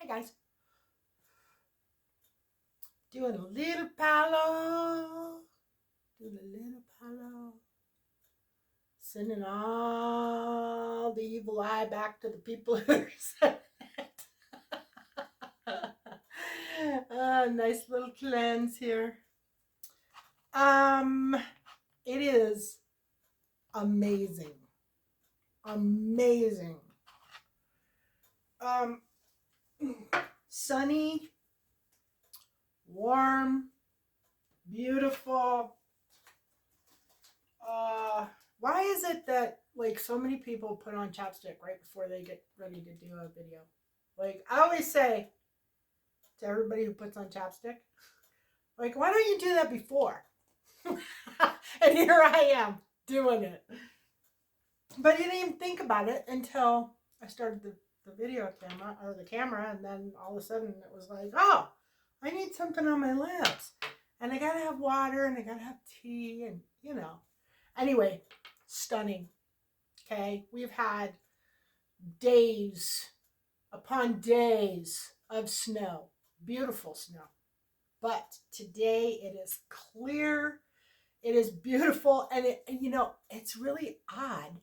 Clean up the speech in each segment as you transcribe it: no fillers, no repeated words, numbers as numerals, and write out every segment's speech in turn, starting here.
guys. Doing a little palo. Doing a little palo. Sending all the evil eye back to the people who said it. Nice little cleanse here. It is amazing. Amazing. Sunny, warm, beautiful. Why is it that like so many people put on chapstick right before they get ready to do a video? Like I always say to everybody who puts on chapstick, like, why don't you do that before? And here I am doing it. But I didn't even think about it until I started the video camera or the camera, and then all of a sudden it was like, oh, I need something on my lips. And I gotta have water and I gotta have tea and Anyway, stunning. Okay, we've had days upon days of snow, beautiful snow. But today it is clear, it is beautiful, and it's really odd,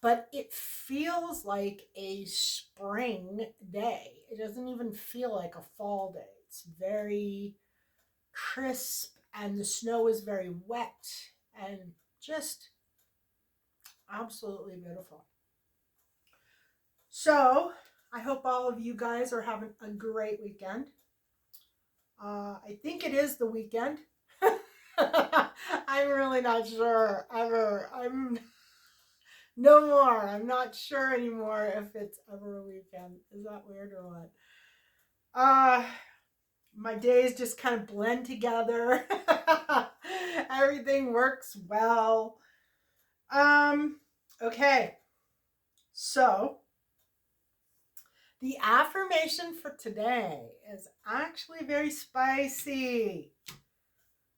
but it feels like a spring day. It doesn't even feel like a fall day. It's very crisp, and the snow is very wet and just absolutely beautiful. So I hope all of you guys are having a great weekend. I think it is the weekend. I'm really not sure ever. I'm no more. I'm not sure anymore if it's ever a weekend. Is that weird or what? My days just kind of blend together. Everything works well. Okay. So the affirmation for today is actually very spicy.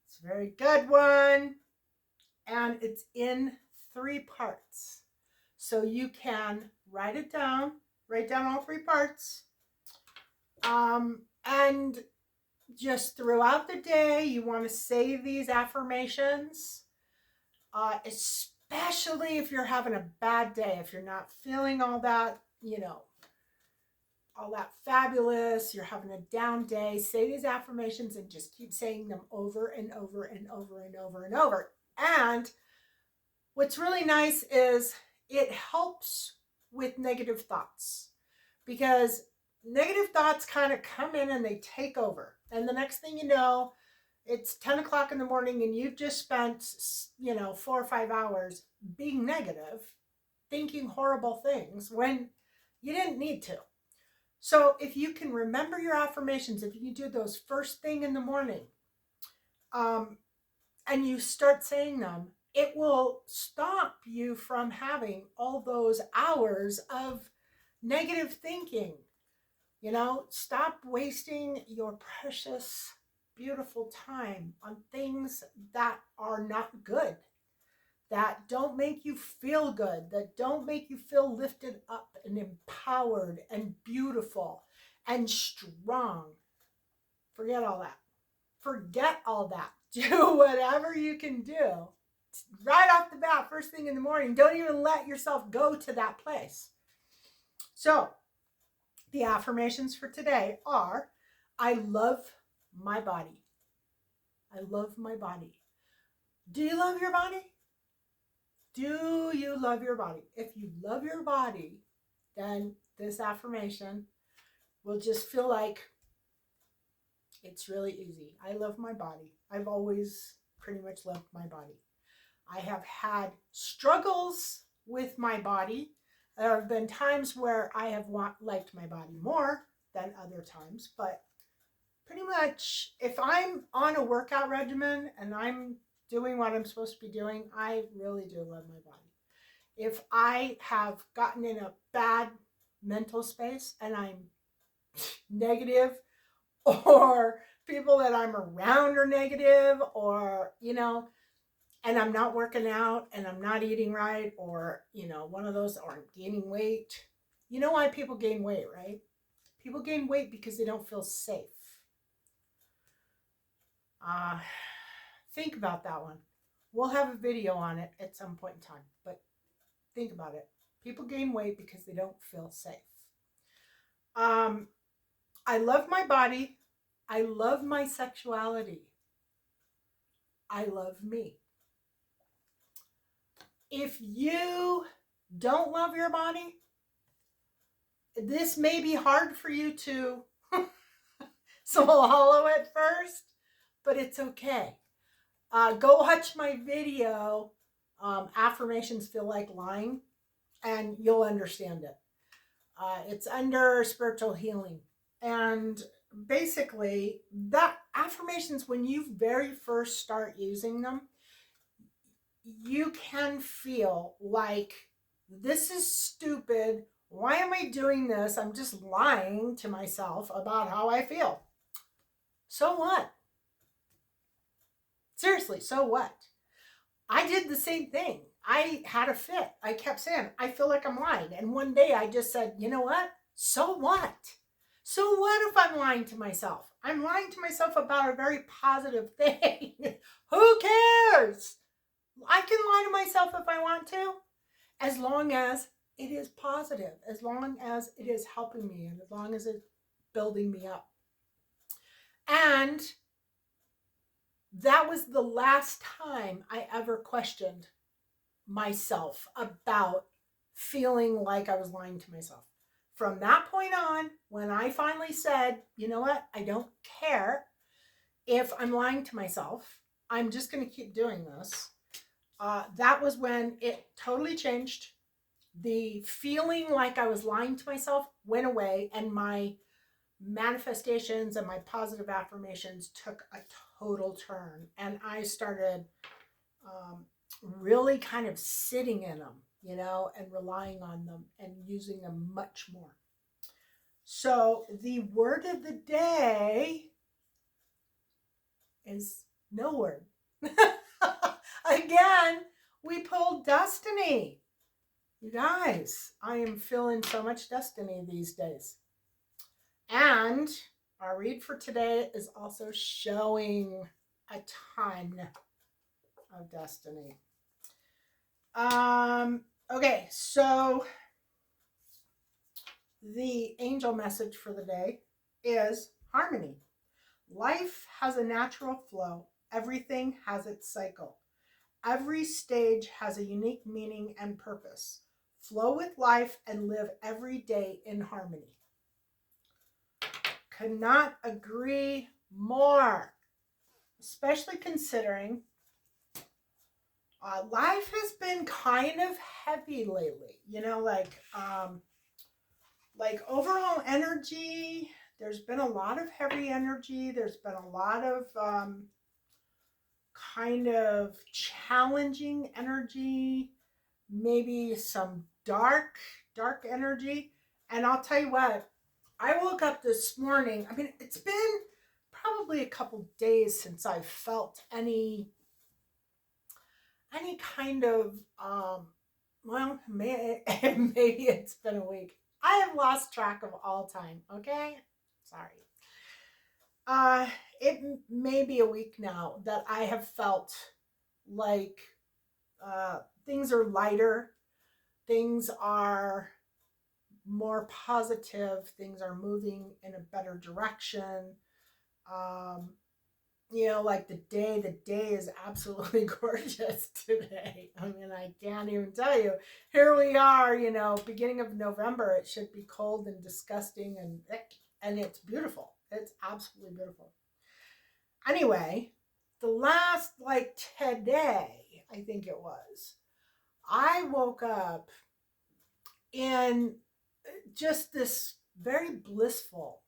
It's a very good one. And it's in 3 parts. So you can write it down, write down all 3 parts. And just throughout the day, you want to say these affirmations, especially if you're having a bad day, if you're not feeling all that, all that fabulous, you're having a down day, say these affirmations and just keep saying them over and over and over and over and over. And what's really nice is it helps with negative thoughts, because negative thoughts kind of come in and they take over. And the next thing you know, it's 10 o'clock in the morning and you've just spent, 4 or 5 hours being negative, thinking horrible things when you didn't need to. So if you can remember your affirmations, if you can do those first thing in the morning, and you start saying them, it will stop you from having all those hours of negative thinking. Stop wasting your precious, beautiful time on things that are not good, that don't make you feel good, that don't make you feel lifted up and empowered and beautiful and strong. Forget all that. Forget all that. Do whatever you can do right off the bat, first thing in the morning. Don't even let yourself go to that place. So, the affirmations for today are, I love my body. I love my body. Do you love your body? Do you love your body? If you love your body, then this affirmation will just feel like it's really easy. I love my body. I've always pretty much loved my body. I have had struggles with my body. There have been times where I have liked my body more than other times, but pretty much if I'm on a workout regimen and I'm doing what I'm supposed to be doing, I really do love my body. If I have gotten in a bad mental space and I'm negative, or people that I'm around are negative, or, and I'm not working out and I'm not eating right, or, one of those, or I'm gaining weight. You know why people gain weight, right? People gain weight because they don't feel safe. Think about that one. We'll have a video on it at some point in time, but think about it. People gain weight because they don't feel safe. I love my body. I love my sexuality. I love me. If you don't love your body, this may be hard for you to swallow at first, but it's okay. Go watch my video, Affirmations Feel Like Lying, and you'll understand it. It's under spiritual healing. And basically, that affirmations, when you very first start using them, you can feel like, this is stupid. Why am I doing this? I'm just lying to myself about how I feel. So what? Seriously, so what? I did the same thing. I had a fit. I kept saying, I feel like I'm lying. And one day I just said, you know what? So what? So what if I'm lying to myself? I'm lying to myself about a very positive thing. Who cares? I can lie to myself if I want to, as long as it is positive, as long as it is helping me, and as long as it's building me up. And that was the last time I ever questioned myself about feeling like I was lying to myself. From that point on, when I finally said, you know what, I don't care if I'm lying to myself, I'm just going to keep doing this. That was when it totally changed. The feeling like I was lying to myself went away, and my manifestations and my positive affirmations took a total turn. And I started really kind of sitting in them, and relying on them and using them much more. So the word of the day is no word. Again, we pulled destiny. You guys, I am feeling so much destiny these days. And our read for today is also showing a ton of destiny. Okay, so the angel message for the day is harmony. Life has a natural flow. Everything has its cycle. Every stage has a unique meaning and purpose. Flow with life and live every day in harmony. Could not agree more, especially considering life has been kind of heavy lately. Like overall energy, there's been a lot of heavy energy. There's been a lot of kind of challenging energy, maybe some dark energy. And I'll tell you what, I woke up this morning. I mean, it's been probably a couple days since I felt any kind of, well, maybe it's been a week. I have lost track of all time, okay? Sorry. It may be a week now that I have felt like things are lighter, things are more positive, things are moving in a better direction. Like the day is absolutely gorgeous today. I mean, I can't even tell you. Here we are, beginning of November. It should be cold and disgusting and it's beautiful. It's absolutely beautiful. Anyway, the last, today, I think it was, I woke up in just this very blissful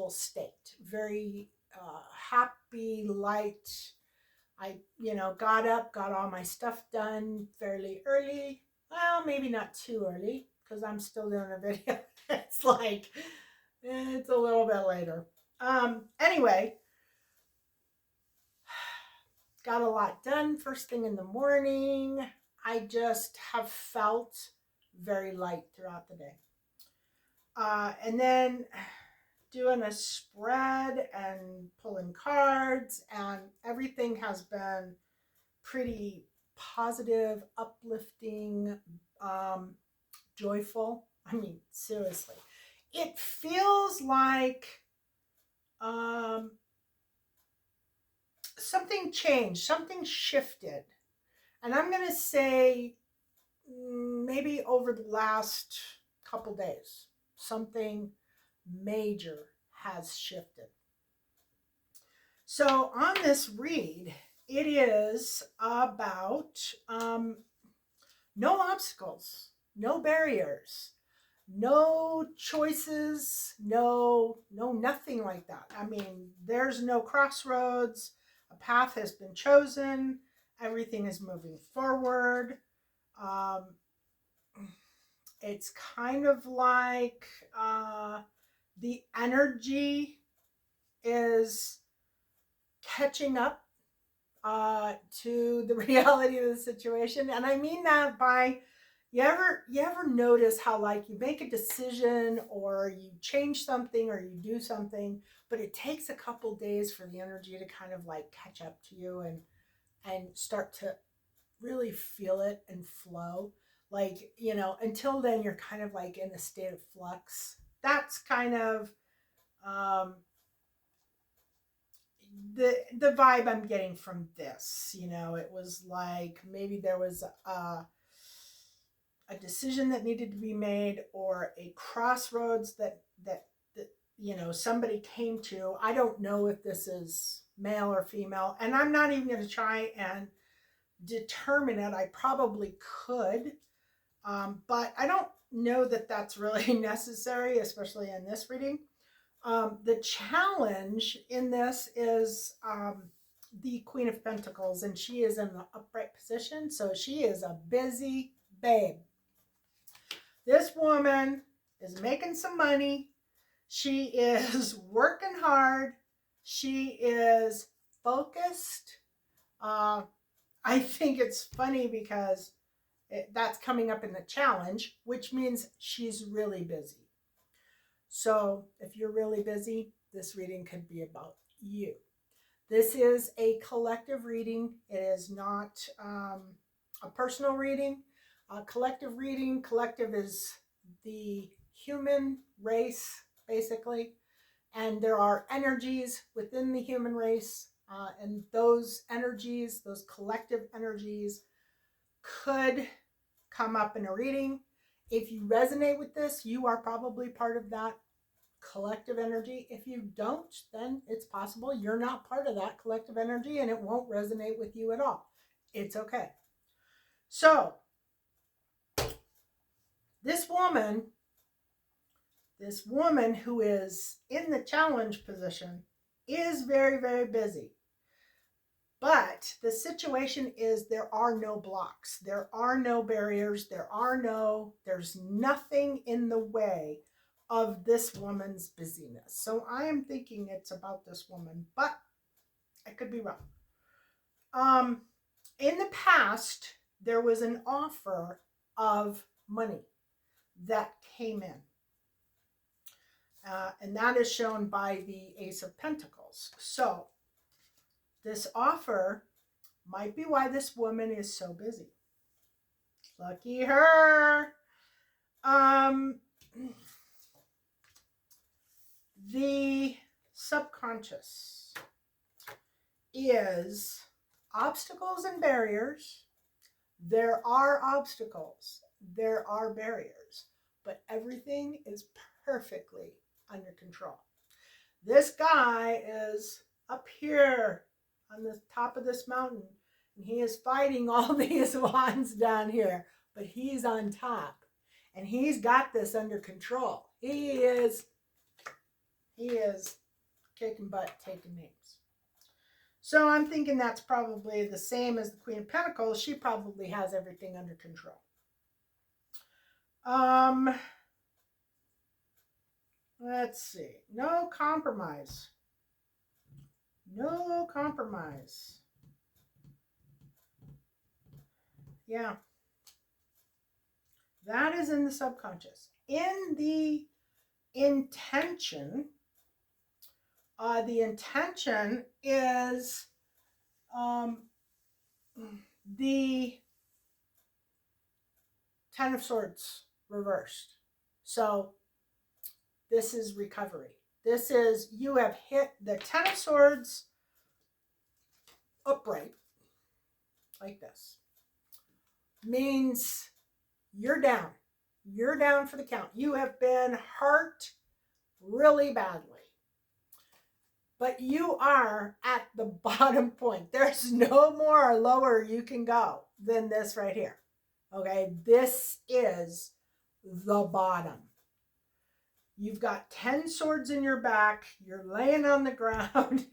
state, very happy, light. I, got up, got all my stuff done fairly early. Well, maybe not too early because I'm still doing a video. It's a little bit later. Anyway, got a lot done first thing in the morning. I just have felt very light throughout the day. And then doing a spread and pulling cards, and everything has been pretty positive, uplifting, joyful. I mean, seriously, it feels like um, something changed, something shifted. And I'm going to say maybe over the last couple days, something major has shifted. So on this read, it is about no obstacles, no barriers, no choices, no nothing like that. I mean, there's no crossroads. A path has been chosen. Everything is moving forward. Um, it's kind of like the energy is catching up to the reality of the situation. And I mean that by you ever notice how like you make a decision or you change something or you do something, but it takes a couple days for the energy to kind of like catch up to you and start to really feel it and flow. Like, until then you're kind of like in a state of flux. That's kind of um the vibe I'm getting from this. It was like maybe there was a decision that needed to be made or a crossroads that somebody came to. I don't know if this is male or female, and I'm not even going to try and determine it. I probably could, but I don't know that that's really necessary, especially in this reading. The challenge in this is the Queen of Pentacles, and she is in the upright position, so she is a busy babe. This woman is making some money. She is working hard. She is focused. I think it's funny because that's coming up in the challenge, which means she's really busy. So if you're really busy, this reading could be about you. This is a collective reading. It is not a personal reading. Collective reading. Collective is the human race, basically. And there are energies within the human race. And those energies, those collective energies, could come up in a reading. If you resonate with this, you are probably part of that collective energy. If you don't, then it's possible you're not part of that collective energy and it won't resonate with you at all. It's okay. So, this woman who is in the challenge position is very, very busy. But the situation is there are no blocks. There are no barriers. There's nothing in the way of this woman's busyness. So I am thinking it's about this woman, but I could be wrong. In the past, there was an offer of money that came in. And that is shown by the Ace of Pentacles. So this offer might be why this woman is so busy. Lucky her. The subconscious is obstacles and barriers. There are obstacles, there are barriers, but everything is perfectly under control. This guy is up here on the top of this mountain, and he is fighting all these wands down here, but he's on top, and he's got this under control. He is kicking butt, taking names. So I'm thinking that's probably the same as the Queen of Pentacles. She probably has everything under control. Let's see. No compromise. No compromise. Yeah. That is in the subconscious. In intention, the intention is um, the Ten of Swords reversed. So this is recovery. This is, you have hit the Ten of Swords upright, like this. Means you're down. You're down for the count. You have been hurt really badly. But you are at the bottom point. There's no more lower you can go than this right here. Okay, this is the bottom. You've got 10 swords in your back. You're laying on the ground.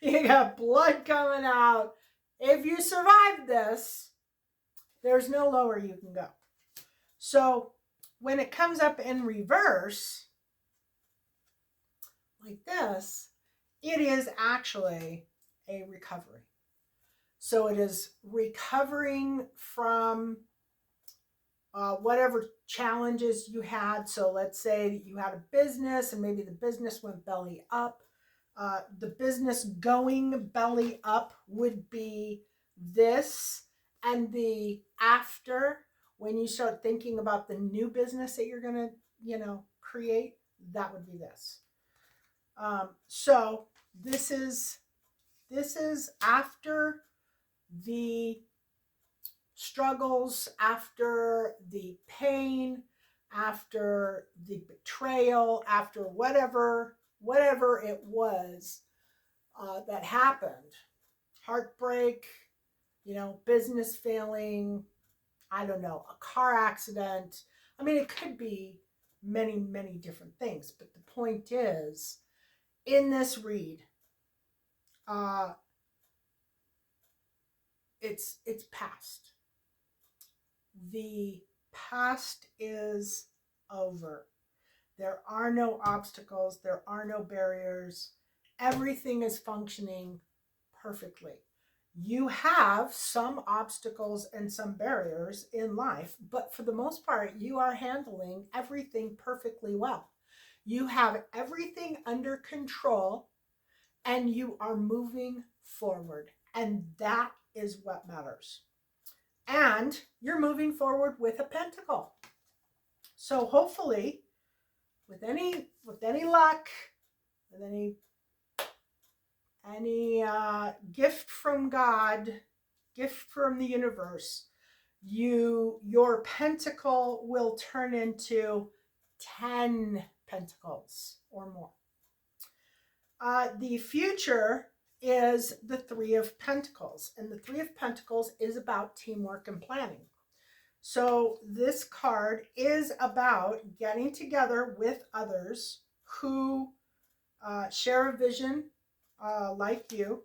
You got blood coming out. If you survive this, there's no lower you can go. So when it comes up in reverse, like this, it is actually a recovery. So it is recovering from whatever challenges you had. So let's say you had a business and maybe the business went belly up. The business going belly up would be this, and the after, when you start thinking about the new business that you're going to, create, that would be this. So this is after the struggles, after the pain, after the betrayal, after whatever it was that happened, heartbreak, business failing, I don't know, a car accident. I mean, it could be many, many different things. But the point is, in this read, it's past. The past is over. There are no obstacles. There are no barriers. Everything is functioning perfectly. You have some obstacles and some barriers in life, but for the most part, you are handling everything perfectly well. You have everything under control and you are moving forward. And that is what matters. And you're moving forward with a pentacle. So hopefully, with any luck, with any gift from God, gift from the universe, your pentacle will turn into 10 pentacles or more. The future is the Three of Pentacles, and the Three of Pentacles is about teamwork and planning. So this card is about getting together with others who share a vision like you,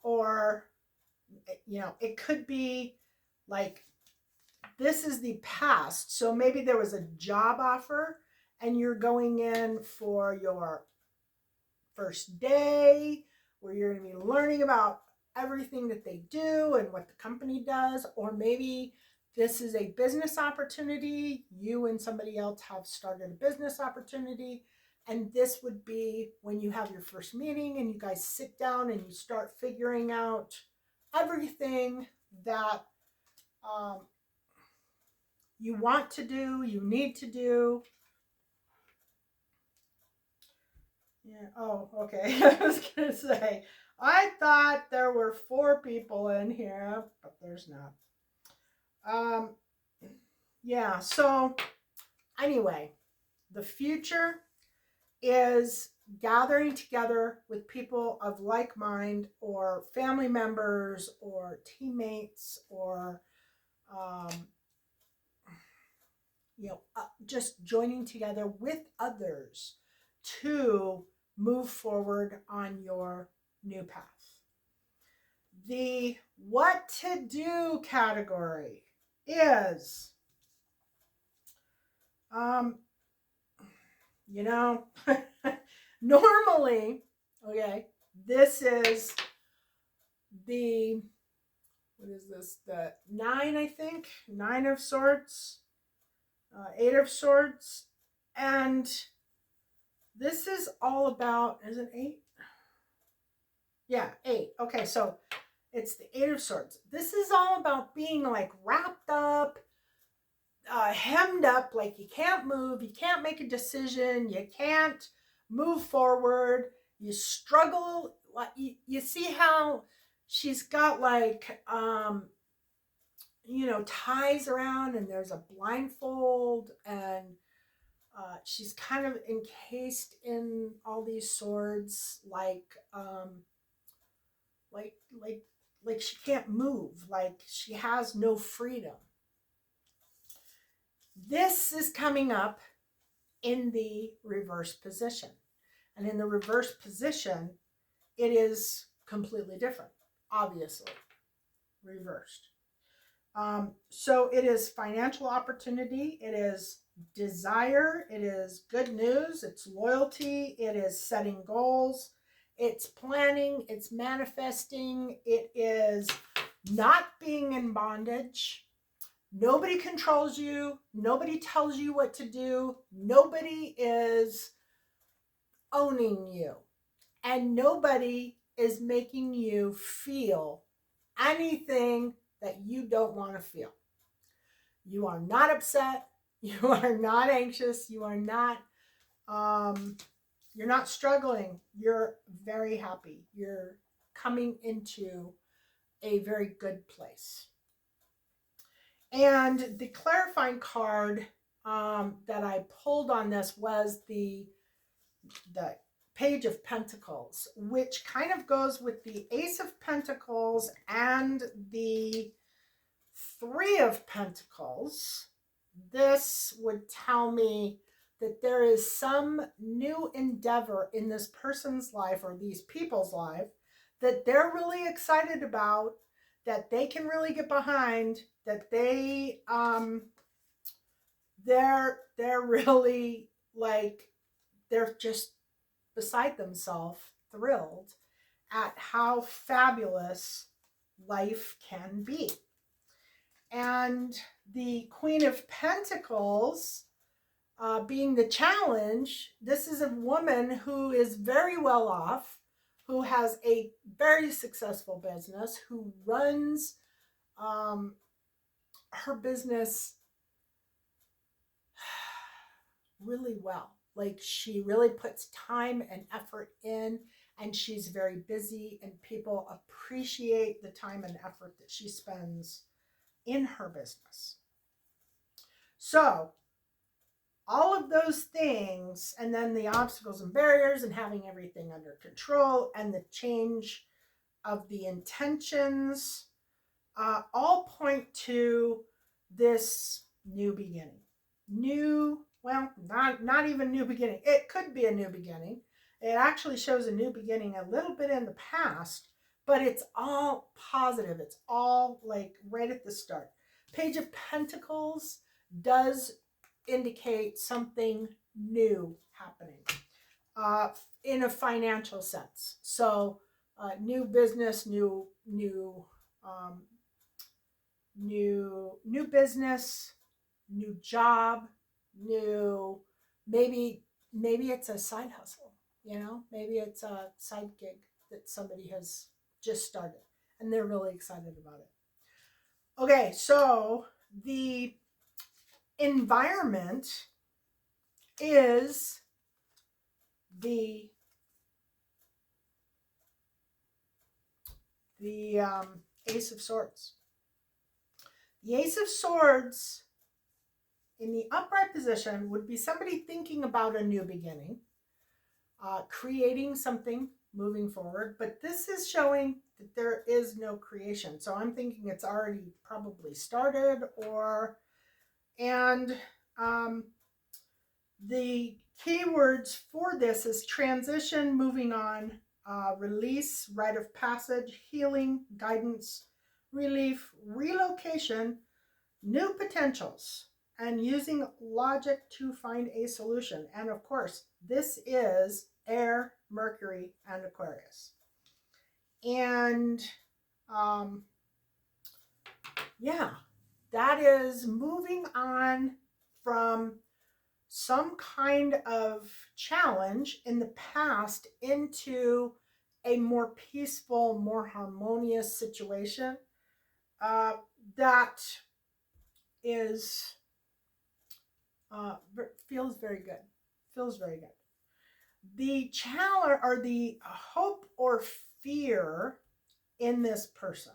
or it could be like, this is the past. So maybe there was a job offer and you're going in for your first day where you're going to be learning about everything that they do and what the company does. Or maybe this is a business opportunity. You and somebody else have started a business opportunity. And this would be when you have your first meeting and you guys sit down and you start figuring out everything that you want to do, you need to do. Yeah. Oh, okay. I was going to say, I thought there were 4 people in here, but there's not. Yeah. So anyway, the future is gathering together with people of like mind, or family members, or teammates, or just joining together with others to move forward on your new path. The what to do category is, normally, okay, this is the what is this? The nine, I think. Nine of Swords, Eight of Swords. And this is all about, is it eight? Yeah, eight. Okay, so it's the Eight of Swords. This is all about being like wrapped up, hemmed up, like you can't move, you can't make a decision, you can't move forward, you struggle. You see how she's got like, ties around and there's a blindfold and she's kind of encased in all these swords, like like like she can't move, like she has no freedom. This is coming up in the reverse position. And in the reverse position, it is completely different, obviously, reversed. So it is financial opportunity, it is desire, it is good news, it's loyalty, it is setting goals, it's planning, it's manifesting, it is not being in bondage. Nobody controls you, nobody tells you what to do, nobody is owning you, and nobody is making you feel anything that you don't want to feel. You are not upset. You are not anxious. You're not struggling. You're very happy. You're coming into a very good place. And the clarifying card that I pulled on this was the Page of Pentacles, which kind of goes with the Ace of Pentacles and the Three of Pentacles. This would tell me that there is some new endeavor in this person's life or these people's life that they're really excited about, that they can really get behind, that they're really like, they're just beside themselves, thrilled at how fabulous life can be. And the Queen of Pentacles being the challenge, this is a woman who is very well off, who has a very successful business, who runs her business really well. Like she really puts time and effort in, and she's very busy, and people appreciate the time and effort that she spends in her business. So all of those things, and then the obstacles and barriers and having everything under control and the change of the intentions, all point to this new beginning. Not even new beginning. It could be a new beginning. It actually shows a new beginning a little bit in the past, but it's all positive. It's all like right at the start. Page of Pentacles does indicate something new happening in a financial sense. So new business, new business, new job, new, maybe it's a side hustle, maybe it's a side gig that somebody has just started and they're really excited about it. Okay, so the environment is the Ace of Swords. The Ace of Swords in the upright position would be somebody thinking about a new beginning, creating something, moving forward. But this is showing that there is no creation. So I'm thinking it's already probably started, and the keywords for this is transition, moving on, release, rite of passage, healing, guidance, relief, relocation, new potentials, and using logic to find a solution. And of course, this is air, Mercury, and Aquarius. And Yeah, that is moving on from some kind of challenge in the past into a more peaceful, more harmonious situation. Uh, that is feels very good. Feels very good. The challenge or the hope or fear in this person.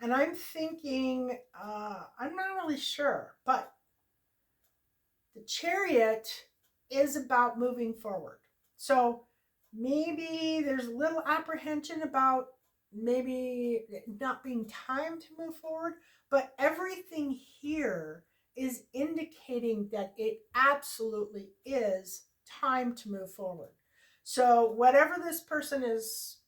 And I'm thinking, I'm not really sure, but the chariot is about moving forward. So maybe there's a little apprehension about maybe not being time to move forward, but everything here is indicating that it absolutely is time to move forward. So whatever this person is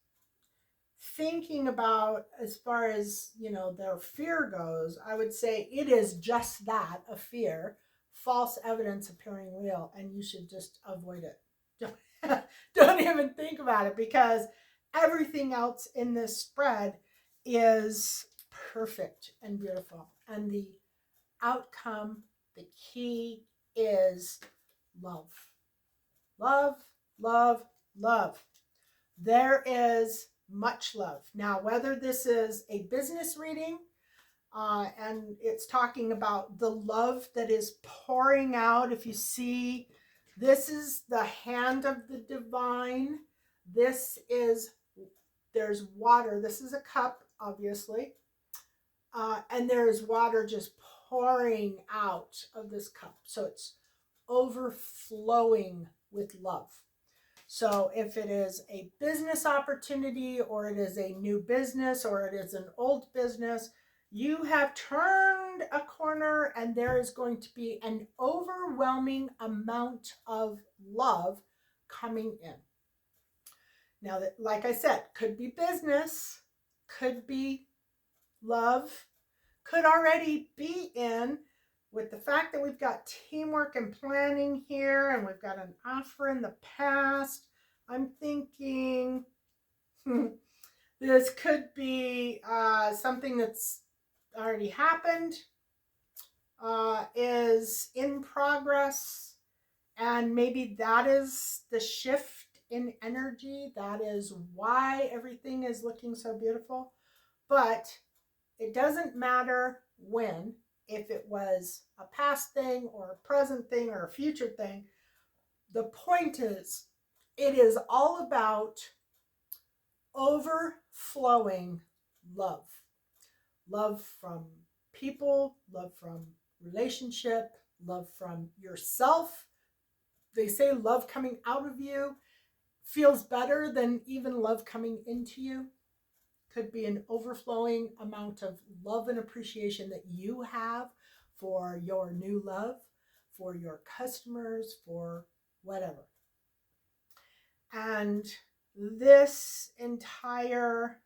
thinking about as far as their fear goes, I would say it is just that, a fear, false evidence appearing real, and you should just avoid it. Don't even think about it, because everything else in this spread is perfect and beautiful, and the outcome, the key is love. Love, love, love. There is much love. Now, whether this is a business reading and it's talking about the love that is pouring out, if you see, this is the hand of the divine. There's water. This is a cup, obviously. And there's water just pouring out of this cup. So it's overflowing with love. So if it is a business opportunity, or it is a new business, or it is an old business, you have turned a corner, and there is going to be an overwhelming amount of love coming in. Now, that, like I said, could be business, could be love, could already be in with the fact that we've got teamwork and planning here, and we've got an offer in the past. I'm thinking this could be something that's already happened, is in progress, and maybe that is the shift in energy. That is why everything is looking so beautiful. But it doesn't matter when, if it was a past thing or a present thing or a future thing. The point is, it is all about overflowing love. Love from people, love from relationship, love from yourself. They say love coming out of you feels better than even love coming into you. Could be an overflowing amount of love and appreciation that you have for your new love, for your customers, for whatever. And this entire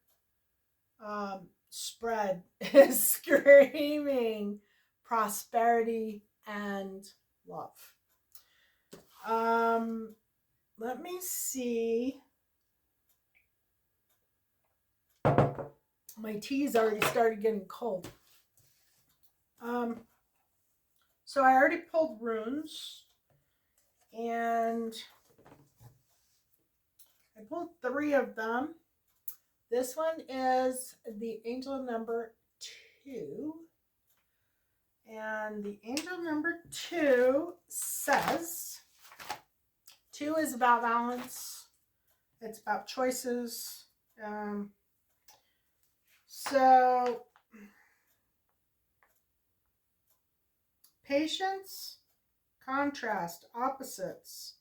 spread is screaming prosperity and love. Let me see. My tea's already started getting cold. So I already pulled runes, and I pulled 3 of them. This one is the angel number 2. And the angel number 2 says, 2 is about balance. It's about choices. So patience, contrast, opposites.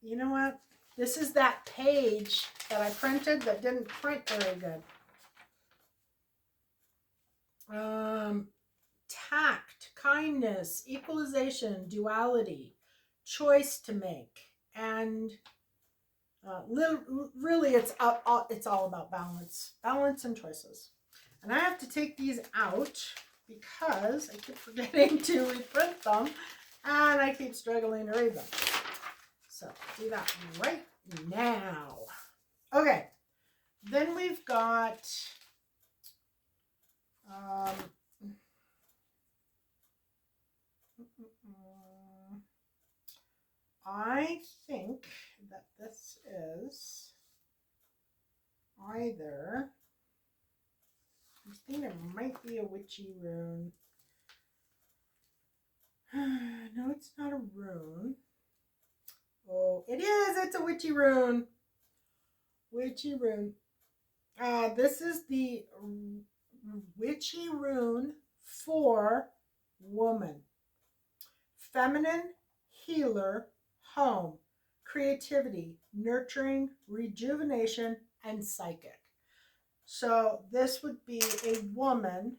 You know what? This is that page that I printed that didn't print very good. Tact, kindness, equalization, duality, choice to make, and really it's all about balance and choices. And I have to take these out because I keep forgetting to reprint them, and I keep struggling to read them. So do that right now. Okay, then we've got Um, I think that this is either, I think it might be a witchy rune. No, it's not a rune. Oh, it is. It's a witchy rune. Witchy rune. This is the witchy rune for woman. Feminine, healer, home, creativity, nurturing, rejuvenation, and psychic. So this would be a woman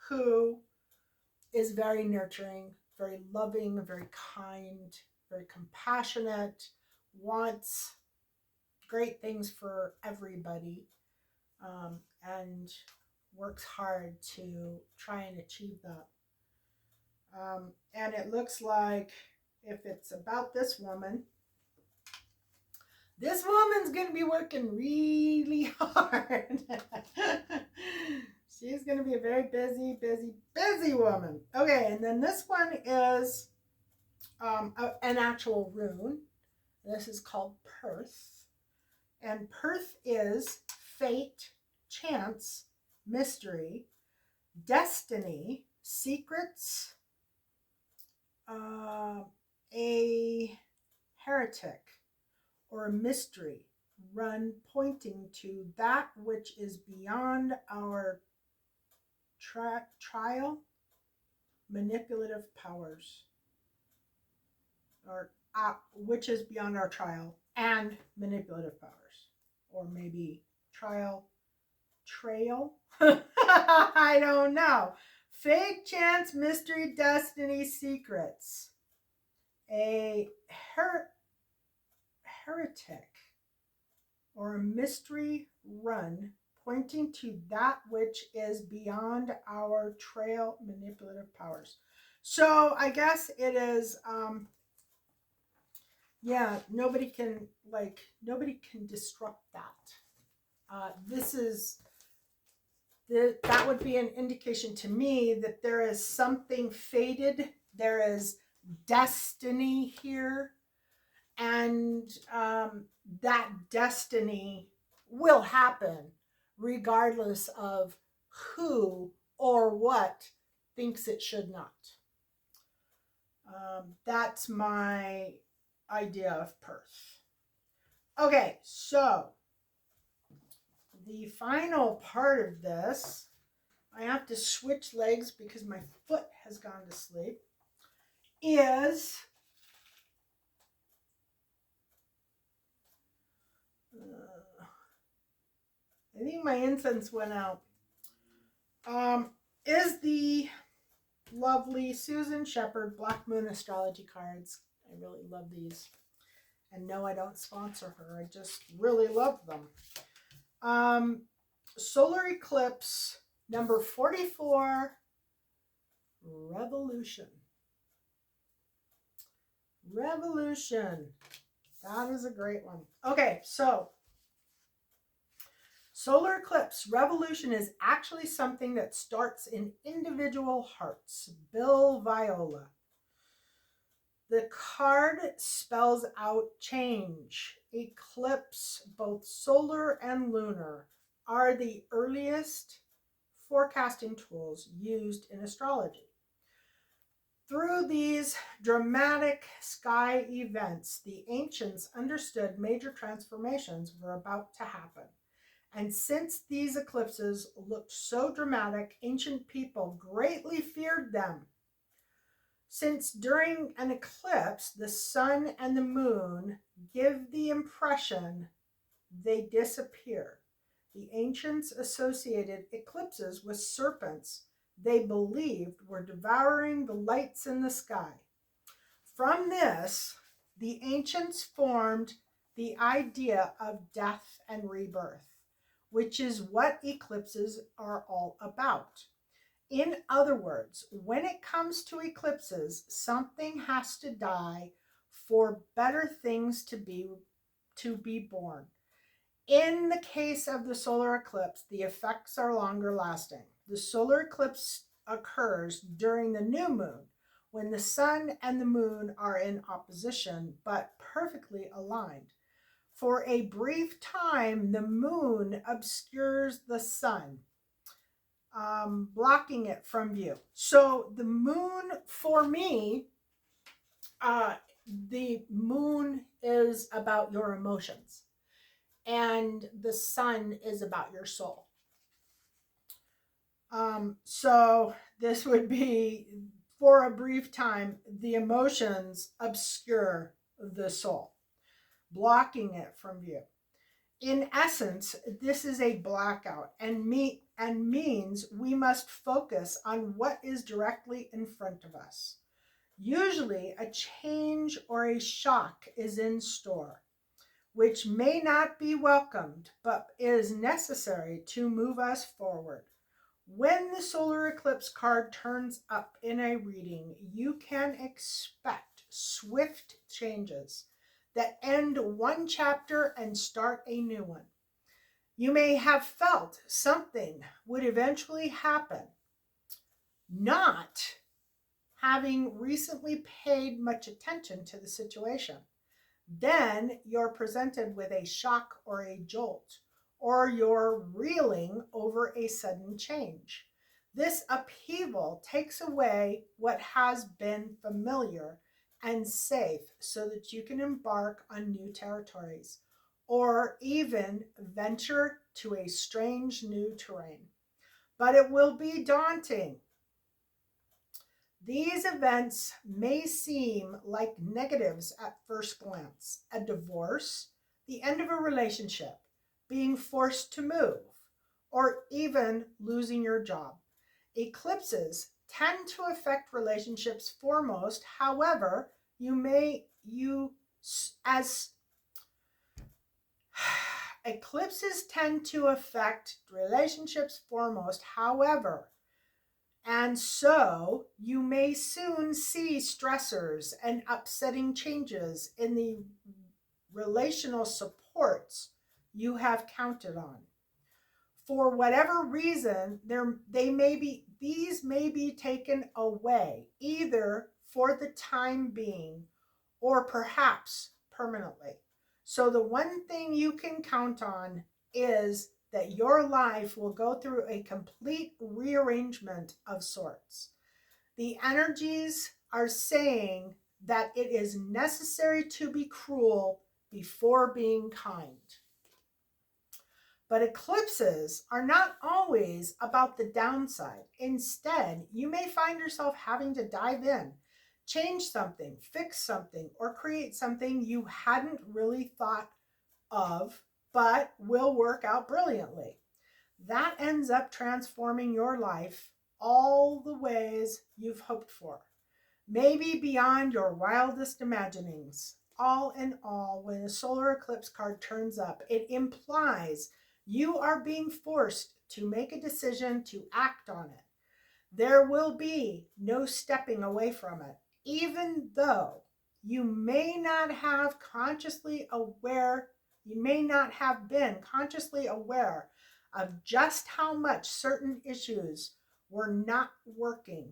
who is very nurturing, very loving, very kind, very compassionate, wants great things for everybody, and works hard to try and achieve that. And it looks like if it's about this woman's going to be working really hard. She's going to be a very busy, busy, busy woman. Okay, and then this one is an actual rune. This is called Perth. And Perth is fate, chance, mystery, destiny, secrets, a heretic, or a mystery run pointing to that which is beyond our trial, manipulative powers, or which is beyond our trial and manipulative powers, or maybe trail. I don't know. Fake, chance, mystery, destiny, secrets. A heretic, or a mystery run pointing to that which is beyond our trail, manipulative powers. So I guess it is, yeah, nobody can disrupt that. That would be an indication to me that there is something fated, there is destiny here, and that destiny will happen regardless of who or what thinks it should not. That's my idea of Perth. Okay, so the final part of this, I have to switch legs because my foot has gone to sleep, is I think my incense went out. Is the lovely Susan Shepherd Black Moon Astrology cards. I really love these. And no, I don't sponsor her. I just really love them. Solar Eclipse number 44, Revolution. Revolution. That is a great one. Okay, so solar eclipse revolution is actually something that starts in individual hearts. Bill Viola. The card spells out change. Eclipse, both solar and lunar, are the earliest forecasting tools used in astrology. Through these dramatic sky events, the ancients understood major transformations were about to happen. And since these eclipses looked so dramatic, ancient people greatly feared them. Since during an eclipse, the sun and the moon give the impression they disappear, the ancients associated eclipses with serpents they believed were devouring the lights in the sky. From this, the ancients formed the idea of death and rebirth, which is what eclipses are all about. In other words, when it comes to eclipses, something has to die for better things to be born. In the case of the solar eclipse, the effects are longer lasting. The solar eclipse occurs during the new moon when the sun and the moon are in opposition but perfectly aligned. For a brief time, the moon obscures the sun, blocking it from view. So the moon, for me, uh, the moon is about your emotions, and the sun is about your soul. So this would be, for a brief time, the emotions obscure the soul, blocking it from view. In essence, this is a blackout and means we must focus on what is directly in front of us. Usually, a change or a shock is in store, which may not be welcomed but is necessary to move us forward. When the solar eclipse card turns up in a reading, you can expect swift changes that end one chapter and start a new one. You may have felt something would eventually happen, not having recently paid much attention to the situation. Then you're presented with a shock or a jolt, or you're reeling over a sudden change. This upheaval takes away what has been familiar and safe so that you can embark on new territories or even venture to a strange new terrain. But it will be daunting. These events may seem like negatives at first glance: a divorce, the end of a relationship, being forced to move, or even losing your job. Eclipses tend to affect relationships foremost. However, you as eclipses tend to affect relationships foremost. However, and so you may soon see stressors and upsetting changes in the relational supports you have counted on. For whatever reason, these may be taken away, either for the time being or perhaps permanently. So the one thing you can count on is that your life will go through a complete rearrangement of sorts. The energies are saying that it is necessary to be cruel before being kind. But eclipses are not always about the downside. Instead, you may find yourself having to dive in, change something, fix something, or create something you hadn't really thought of, but will work out brilliantly. That ends up transforming your life all the ways you've hoped for, maybe beyond your wildest imaginings. All in all, when a solar eclipse card turns up, it implies you are being forced to make a decision to act on it. There will be no stepping away from it, even though you may not have been consciously aware of just how much certain issues were not working.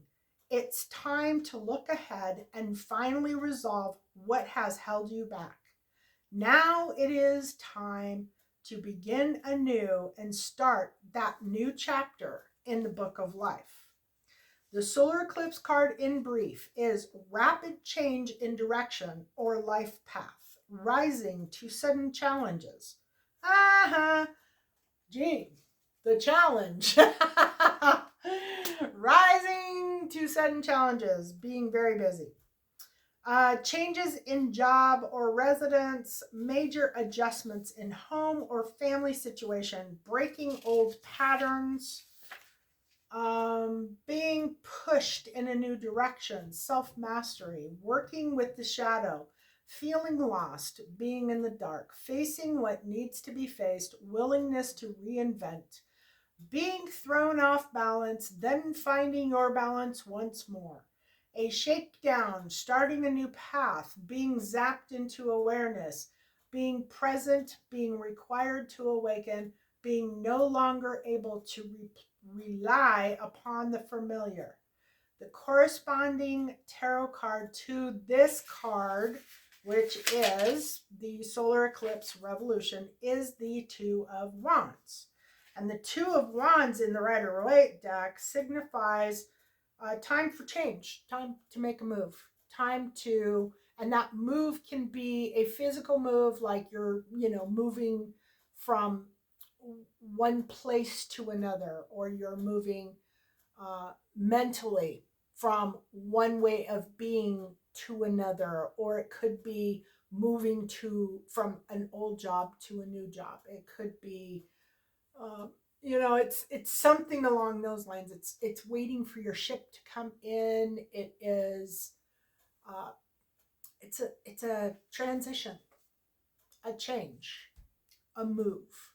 It's time to look ahead and finally resolve what has held you back. Now it is time to begin anew and start that new chapter in the book of life. The solar eclipse card, in brief, is rapid change in direction or life path, rising to sudden challenges. Gee, the challenge. Rising to sudden challenges, being very busy. Changes in job or residence, major adjustments in home or family situation, breaking old patterns, being pushed in a new direction, self-mastery, working with the shadow, feeling lost, being in the dark, facing what needs to be faced, willingness to reinvent, being thrown off balance, then finding your balance once more. A shakedown, starting a new path, being zapped into awareness, being present, being required to awaken, being no longer able to rely upon the familiar. The corresponding tarot card to this card, which is the solar eclipse revolution, is the Two of Wands. And the Two of Wands in the Rider-Waite deck signifies time for change, time to make a move, time to, and that move can be a physical move, like you're, moving from one place to another, or you're moving mentally from one way of being to another, or it could be moving to from an old job to a new job. It could be, uh, it's something along those lines. It's waiting for your ship to come in. It is, uh, it's a transition, a change, a move.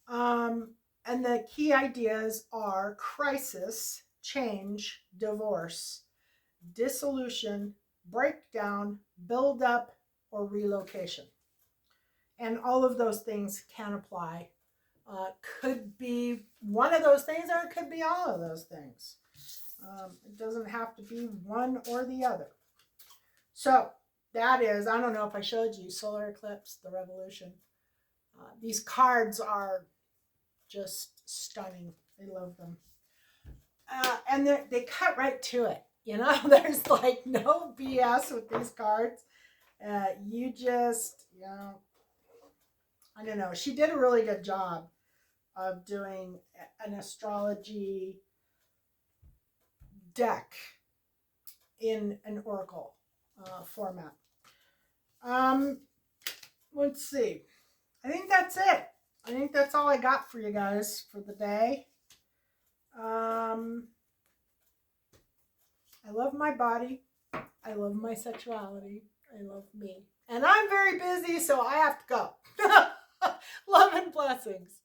And the key ideas are crisis, change, divorce, dissolution, breakdown, build up, or relocation. And all of those things can apply. Could be one of those things, or it could be all of those things. It doesn't have to be one or the other. So that is, I don't know if I showed you solar eclipse, the revolution. These cards are just stunning. I love them. And they cut right to it. There's like no BS with these cards. You just, I don't know. She did a really good job of doing an astrology deck in an oracle format. Let's see. I think that's it. I think that's all I got for you guys for the day. I love my body. I love my sexuality. I love me. And I'm very busy, so I have to go. Love and blessings.